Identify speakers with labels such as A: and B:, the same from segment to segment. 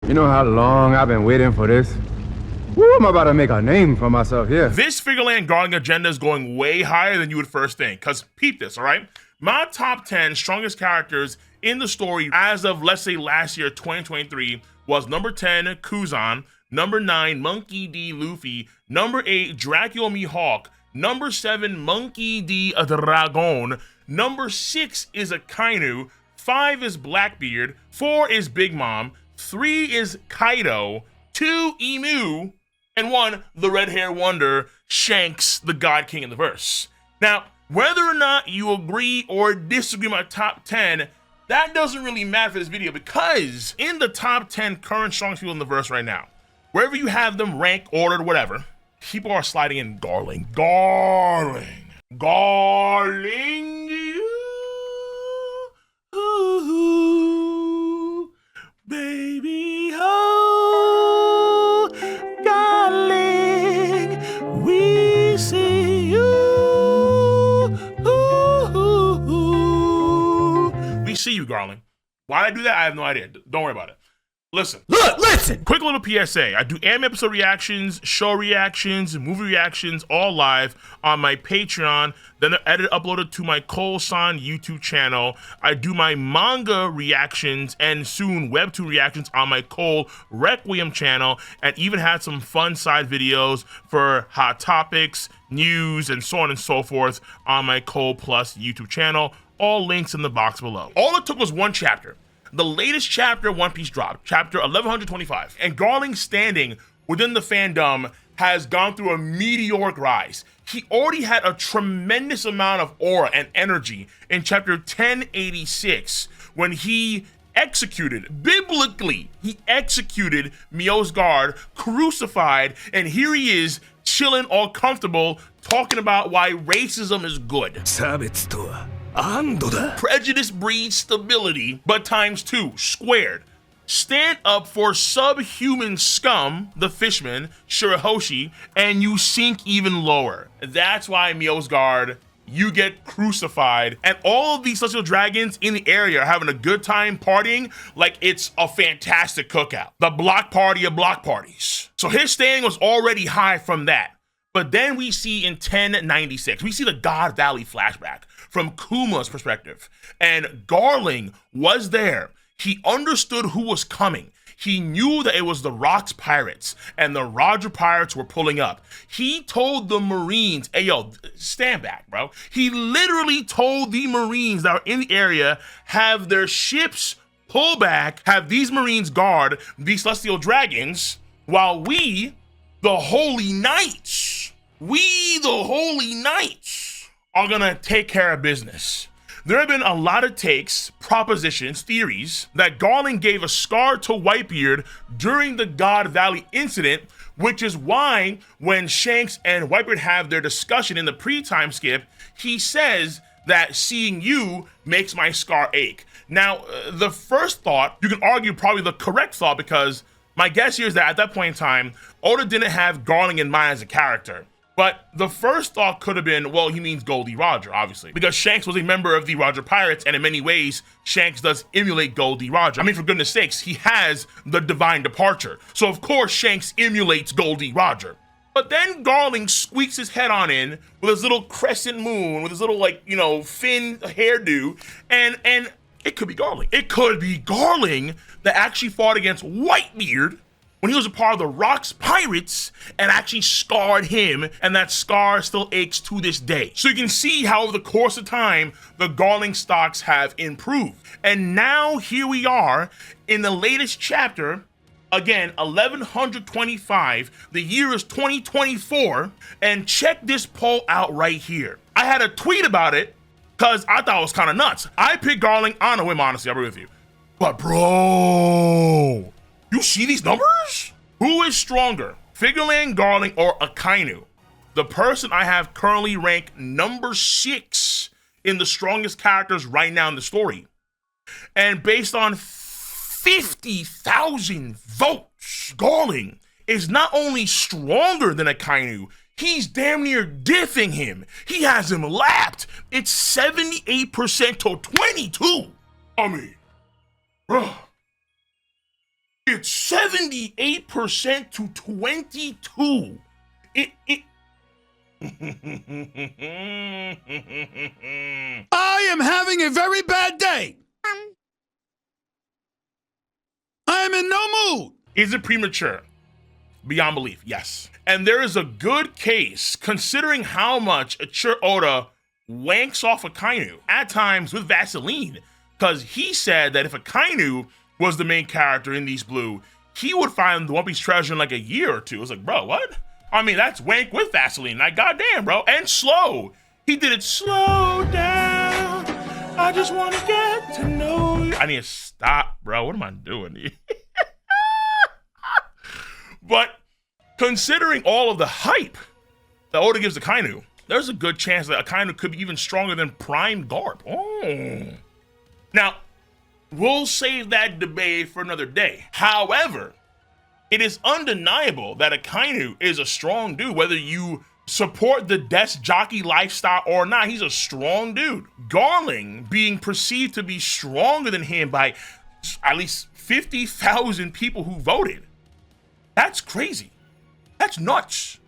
A: You know how long I've been waiting for this? Woo, I'm about to make a name for myself here.
B: This Figarland Garling agenda is going way higher than you would first think, because peep this, all right? My top 10 strongest characters in the story as of, let's say, last year, 2023, was number 10, Kuzan, number 9, Monkey D. Luffy, number 8, Dracula Mihawk, number 7, Monkey D. Dragon, number 6 is Akainu, 5 is Blackbeard, 4 is Big Mom, 3 is Kaido, 2 Emu, and 1 the red hair wonder, Shanks, the God King in the verse. Now, whether or not you agree or disagree with my top 10, that doesn't really matter for this video, because in the top 10 current strongest people in the verse right now, wherever you have them ranked, ordered, whatever, people are sliding in Garling. Ooh, baby, oh, Garling, we see you. We see you, Garling. Why did I do that? I have no idea. Don't worry about it. Listen. Quick little PSA. I do anime episode reactions, show reactions, movie reactions, all live on my Patreon. Then they're edited, uploaded to my Cole-san YouTube channel. I do my manga reactions and soon webtoon reactions on my Cole Requiem channel, and even had some fun side videos for hot topics, news, and so on and so forth on my Cole Plus YouTube channel. All links in the box below. All it took was one chapter. The latest chapter One Piece dropped, chapter 1125, and Garling's standing within the fandom has gone through a meteoric rise. He already had a tremendous amount of aura and energy in chapter 1086 when he executed, biblically, he executed Mio's guard, crucified, and here he is chilling all comfortable talking about why racism is good. Prejudice breeds stability, but times 2, squared. Stand up for subhuman scum, the fishman, Shirahoshi, and you sink even lower. That's why Mio's guard, you get crucified, and all of these celestial dragons in the area are having a good time partying like it's a fantastic cookout. The block party of block parties. So his standing was already high from that. But then we see in 1096, we see the God Valley flashback from Kuma's perspective. And Garling was there. He understood who was coming. He knew that it was the Rocks Pirates, and the Roger Pirates were pulling up. He told the Marines, hey, yo, stand back, bro. He literally told the Marines that are in the area, have their ships pull back, have these Marines guard these celestial dragons, while we, the Holy Knights, are gonna take care of business. There have been a lot of takes, propositions, theories that Garling gave a scar to Whitebeard during the God Valley incident, which is why when Shanks and Whitebeard have their discussion in the pre-time skip, he says that seeing you makes my scar ache. Now, the first thought, you can argue probably the correct thought, because my guess here is that at that point in time, Oda didn't have Garling in mind as a character. But the first thought could have been, well, he means Goldie Roger, obviously, because Shanks was a member of the Roger Pirates, and in many ways, Shanks does emulate Goldie Roger. I mean, for goodness sakes, he has the divine departure. So of course, Shanks emulates Goldie Roger. But then Garling squeaks his head on in with his little crescent moon, with his little, like, you know, fin hairdo, and it could be Garling. It could be Garling that actually fought against Whitebeard when he was a part of the Rocks Pirates and actually scarred him, and that scar still aches to this day. So you can see how over the course of time, the Garling stocks have improved. And now here we are in the latest chapter, again, 1125, the year is 2024, and check this poll out right here. I had a tweet about it because I thought it was kind of nuts. I picked Garling on a whim, honestly, I'll be with you. But bro, you see these numbers? Who is stronger, Figarland Garling or Akainu? The person I have currently ranked number 6 in the strongest characters right now in the story. And based on 50,000 votes, Garling is not only stronger than Akainu, he's damn near diffing him. He has him lapped. It's 78% to 22. I mean, bro. It's 78% to 22.
C: I am having a very bad day. I am in no mood.
B: Is it premature? Beyond belief, yes. And there is a good case considering how much Ichiro Oda wanks off Akainu, at times with Vaseline, because he said that if Akainu was the main character in These Blue, he would find the One Piece treasure in like a year or two. I was like, bro, what? I mean, that's wank with Vaseline. Like, goddamn, bro. And slow. He did it slow down. I just want to get to know you. I need to stop, bro. What am I doing here? But considering all of the hype that Oda gives Akainu, there's a good chance that Akainu could be even stronger than Prime Garp. Oh. Now, we'll save that debate for another day. However, it is undeniable that Akainu is a strong dude, whether you support the desk jockey lifestyle or not. He's a strong dude. Garling being perceived to be stronger than him by at least 50,000 people who voted. That's crazy. That's nuts.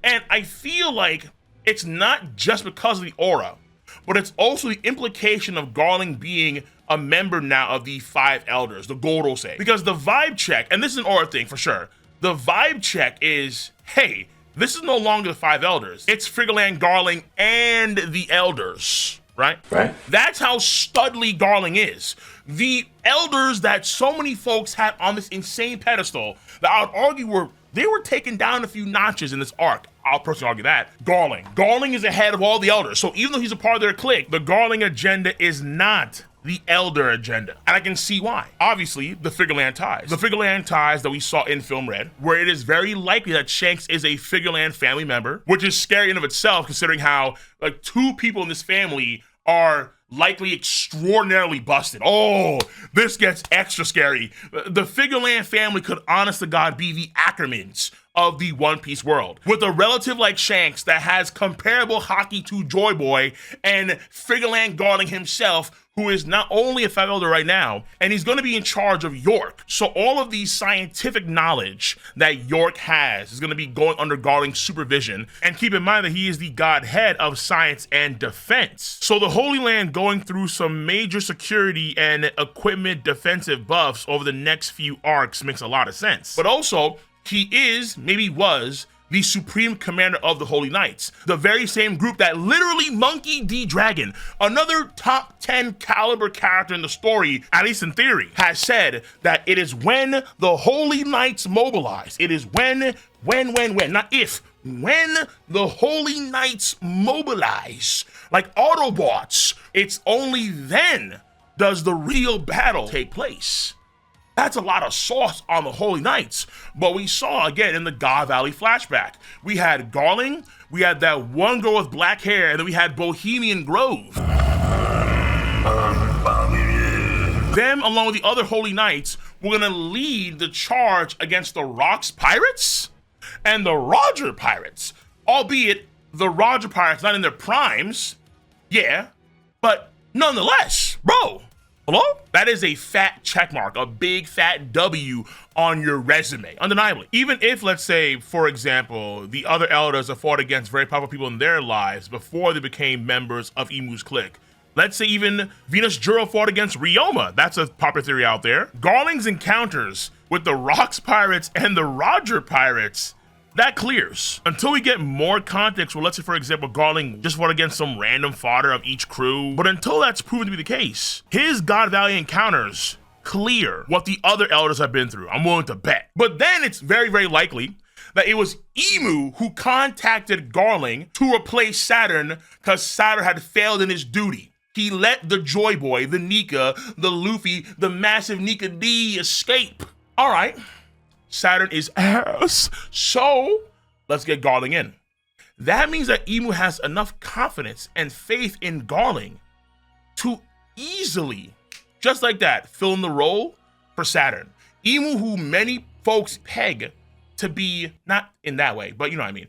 B: And I feel like it's not just because of the aura, but it's also the implication of Garling being a member now of the Five Elders, the Gorosei. Because the vibe check, and this is an aura thing for sure, the vibe check is, hey, this is no longer the Five Elders. It's Figarland Garling and the Elders, right?
C: Right.
B: That's how studly Garling is. The Elders that so many folks had on this insane pedestal that I would argue they were taken down a few notches in this arc. I'll personally argue that. Garling is ahead of all the Elders. So even though he's a part of their clique, the Garling agenda is not the Elder agenda. And I can see why. Obviously, the Figarland ties. The Figarland ties that we saw in Film Red, where it is very likely that Shanks is a Figarland family member, which is scary in of itself, considering how like two people in this family are likely extraordinarily busted. Oh, this gets extra scary. The Figarland family could, honest to God, be the Ackermans of the One Piece world. With a relative like Shanks that has comparable hockey to Joy Boy and Figarland Garling himself, who is not only a Five Elder right now, and he's going to be in charge of York. So all of the scientific knowledge that York has is going to be going under Garling's supervision. And keep in mind that he is the godhead of science and defense. So the Holy Land going through some major security and equipment defensive buffs over the next few arcs makes a lot of sense. But also, he is, maybe was, the supreme commander of the Holy Knights, the very same group that literally Monkey D. Dragon, another top 10 caliber character in the story, at least in theory, has said that it is when the Holy Knights mobilize. It is when, not if, when the Holy Knights mobilize, like Autobots, it's only then does the real battle take place. That's a lot of sauce on the Holy Knights. But we saw, again, in the God Valley flashback, we had Garling, we had that one girl with black hair, and then we had Bohemian Grove. Them, along with the other Holy Knights, were gonna lead the charge against the Rocks Pirates and the Roger Pirates. Albeit, the Roger Pirates not in their primes, yeah, but nonetheless, bro, hello? That is a fat check mark, a big fat W on your resume, undeniably. Even if, let's say, for example, the other elders have fought against very powerful people in their lives before they became members of Imu's clique. Let's say even Venus Juro fought against Ryoma. That's a popular theory out there. Garling's encounters with the Rocks Pirates and the Roger Pirates, that clears. Until we get more context, where let's say, for example, Garling just fought against some random fodder of each crew. But until that's proven to be the case, his God Valley encounters clear what the other elders have been through. I'm willing to bet. But then it's very, very likely that it was Imu who contacted Garling to replace Saturn because Saturn had failed in his duty. He let the Joy Boy, the Nika, the Luffy, the massive Nika D escape. All right. Saturn is ass. So let's get Garling in. That means that Imu has enough confidence and faith in Garling to easily, just like that, fill in the role for Saturn. Imu, who many folks peg to be, not in that way, but you know what I mean.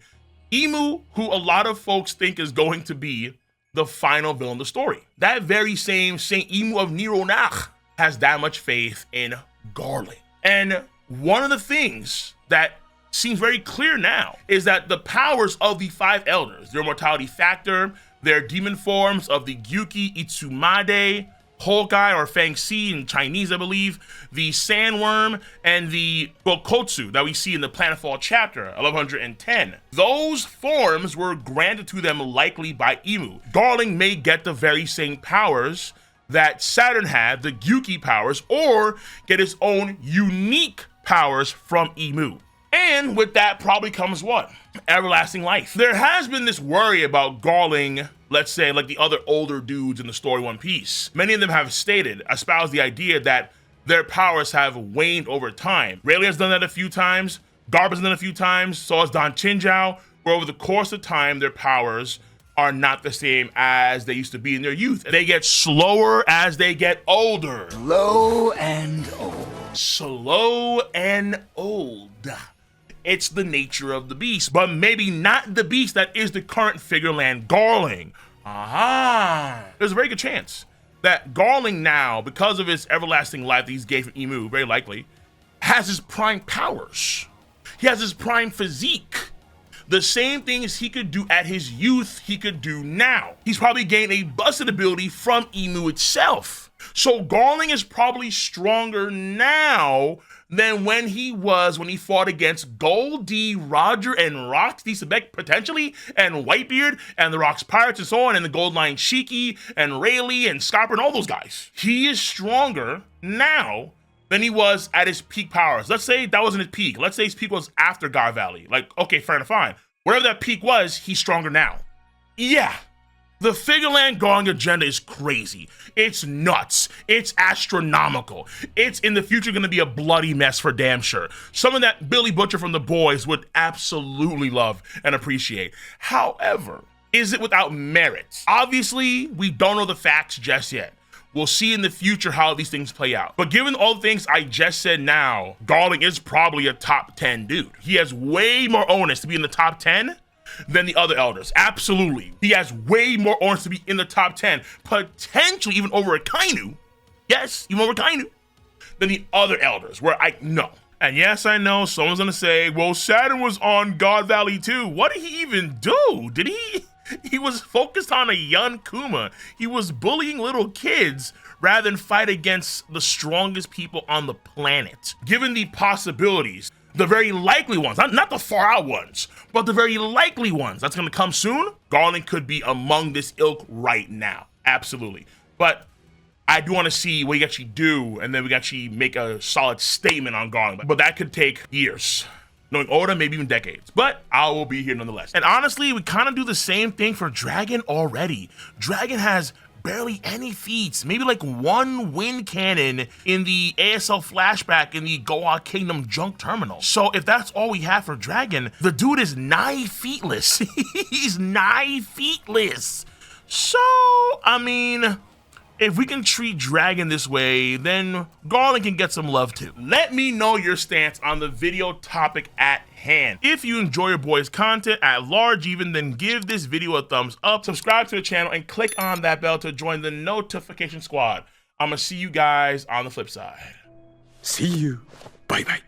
B: Imu, who a lot of folks think is going to be the final villain of the story. That very same Saint Imu of Nero Nach has that much faith in Garling. And one of the things that seems very clear now is that the powers of the 5 elders, their mortality factor, their demon forms of the Gyuki Itsumade, Honkai or Fang Si in Chinese, I believe, the Sandworm, and the Bokotsu that we see in the Planetfall chapter 1110. Those forms were granted to them likely by Imu. Garling may get the very same powers that Saturn had, the Gyuki powers, or get his own unique powers from Imu. And with that probably comes what? Everlasting life. There has been this worry about Garling, let's say like the other older dudes in the story One Piece. Many of them have espoused the idea that their powers have waned over time. Rayleigh has done that a few times, Garp has done it a few times, so has Don Chinjao, where over the course of time, their powers are not the same as they used to be in their youth. They get slower as they get older.
C: Slow and old.
B: Slow and old. It's the nature of the beast, but maybe not the beast that is the current Figarland Garling. There's a very good chance that Garling now, because of his everlasting life that he's gained from Imu, very likely, has his prime powers. He has his prime physique. The same things he could do at his youth, he could do now. He's probably gained a busted ability from Imu itself. So Garling is probably stronger now than when he fought against Goldie, Roger, and Rox D. Sebek, potentially, and Whitebeard, and the Rox Pirates, and so on, and the Gold Line Shiki, and Rayleigh, and Scarper, and all those guys. He is stronger now than he was at his peak powers. Let's say that wasn't his peak. Let's say his peak was after God Valley. Like, okay, fair enough, fine. Whatever that peak was, he's stronger now. Yeah. The Figarland Garling agenda is crazy. It's nuts. It's astronomical. It's in the future going to be a bloody mess for damn sure. Something that Billy Butcher from The Boys would absolutely love and appreciate. However, is it without merit? Obviously, we don't know the facts just yet. We'll see in the future how these things play out. But given all the things I just said now, Garling is probably a top 10 dude. He has way more onus to be in the top 10 than the other elders. Absolutely. He has way more onus to be in the top 10, potentially even over Akainu. Yes, even over Akainu, than the other elders, where I know. And yes, I know someone's gonna say, well, Saturn was on God Valley too. What did he even do? He was focused on a young Kuma. He was bullying little kids rather than fight against the strongest people on the planet. Given the possibilities, the very likely ones, not the far out ones, but the very likely ones that's gonna come soon, Garling could be among this ilk right now. Absolutely. But I do want to see what he actually do, and then we can actually make a solid statement on Garling. But that could take years. Knowing Oda, maybe even decades. But I will be here nonetheless. And honestly, we kind of do the same thing for Dragon already. Dragon has barely any feats, maybe like one wind cannon in the ASL flashback in the Goa Kingdom junk terminal. So if that's all we have for Dragon, the dude is nigh featless. He's nigh featless. So, I mean, if we can treat Dragon this way, then Garling can get some love too. Let me know your stance on the video topic at hand. If you enjoy your boy's content at large even, then give this video a thumbs up, subscribe to the channel, and click on that bell to join the notification squad. I'm gonna see you guys on the flip side.
C: See you. Bye-bye.